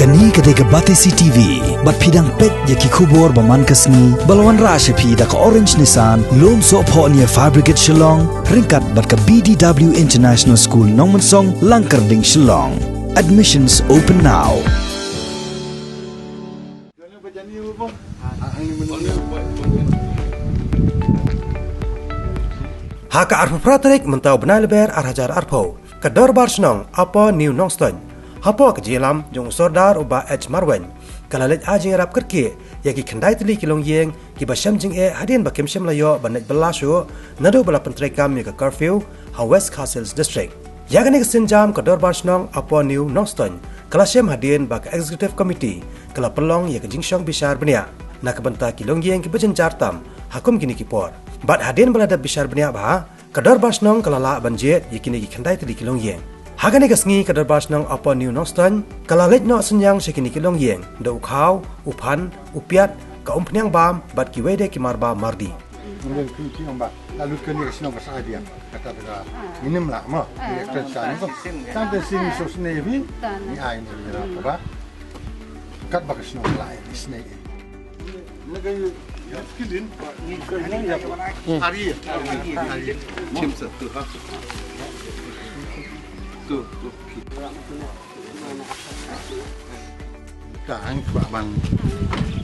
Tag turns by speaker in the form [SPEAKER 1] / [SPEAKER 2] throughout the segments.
[SPEAKER 1] Kani kadega Batesi TV, bat pidang pet yaki kubor baman kasni, balawan rasha pi da ka orange nisan, lom so po niya Fabricate Shillong, ringkat bat ka BDW International School Nongstoiñ, Langkarding Shillong. Admissions open now.
[SPEAKER 2] Haka arfu praterik mentau benai leber arhajar arpo ke Dorbar Shnong apa New Nongstoiñ. Hapo ke Jingïarap jong sordar uba H Marwen kala Leit Jingïarap kerki yaki kendai Tylli ki Longïing ki basam jing hadin ba kemsem layo banet belasho nado bala pentrekam ke curfew ha West Castles district. Yagani kesenjam ke Dorbar Shnong apa New Nongstoiñ kala sem hadin ba ke executive committee kala pelong ya ke jingsong bisar benia na ke benta ki Longïing ki bejenjar tam hakum kini ki por. Bat hadin balada bisar benia ba ke Dorbar Shnong kala la banjet yakini ki kendai Tylli ki Longïing. Hagani kasngi ke Dorbar Shnong apa New Nongstoiñ kala Leit no senyang sekini ki Longïing da ukhaw upan upiat ka umpnyang bam bat ki wede ki marba mardi.
[SPEAKER 3] Mungkin kunci amba lalu kini Shnong kasah dia kata bela minim lah mah direktur sana tu sampai sini sosnevi ni ain dia apa kat bak Shnong lain isnei negara ya skillin ni kerja hari chimsa tu ha tu Kang Kuaman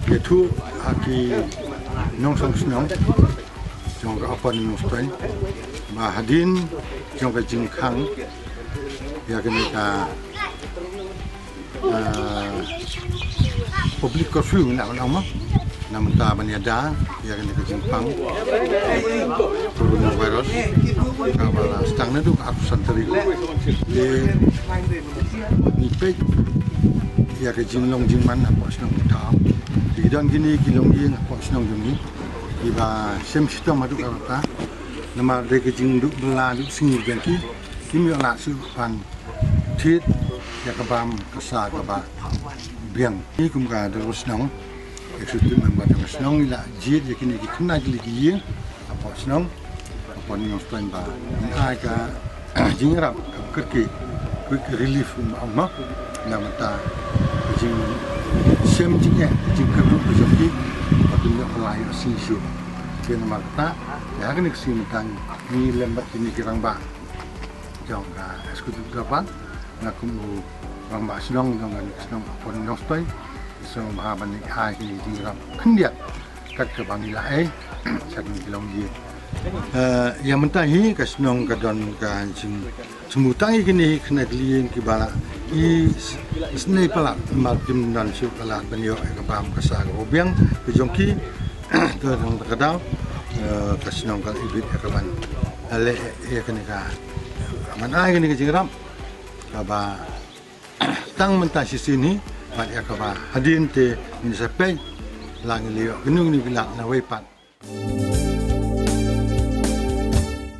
[SPEAKER 3] itu aki Nongstoiñ jong apa Nongstoiñ mahadin jong ke jingkang ya kini ka public curfew nak nama namun tak baniada ya kini ke jingkang coronavirus kabala stang na tu aku santri de nipek ya ke jinglong jingman apa Shnong tau tidak gini ki Longïing apa Shnong juni iba sem sistem madu kata nama reke jing duk bela duk singi ganti kimi ala su pan tit ya ke bam kesa ke ba biang ni kum ka de Shnong eksekutif member de Shnong ila jid ya kini ki kena gili apa Shnong apa Nongstoiñ ba ai ka Jingïarap kerki quick relief amma namata jing sem jing jing kerdu bejaki patunnya pelai sisu kena marta ya kan iksi mentang ni lembat ini kirang ba jong ka eksekutif dapat ngakum rang ba Shnong dengan Shnong pon Nongstoiñ so mahaban ni ai ki Jingïarap kendiat kat ke bangila sadun Longïing yang mentahi ke Shnong ke don ka jing semutangi kini kena Longïing ki bala i snei pala martim dan su pala benyo ke bam kasa ke obiang ke jongki to dong kadau ke Shnong kal ibit ke ban ale ya kini ka manai kini ke Jingïarap ba tang mentasi sini bat ya ka ba hadin te ni sapai lang liyo gunung ni bilak na wepat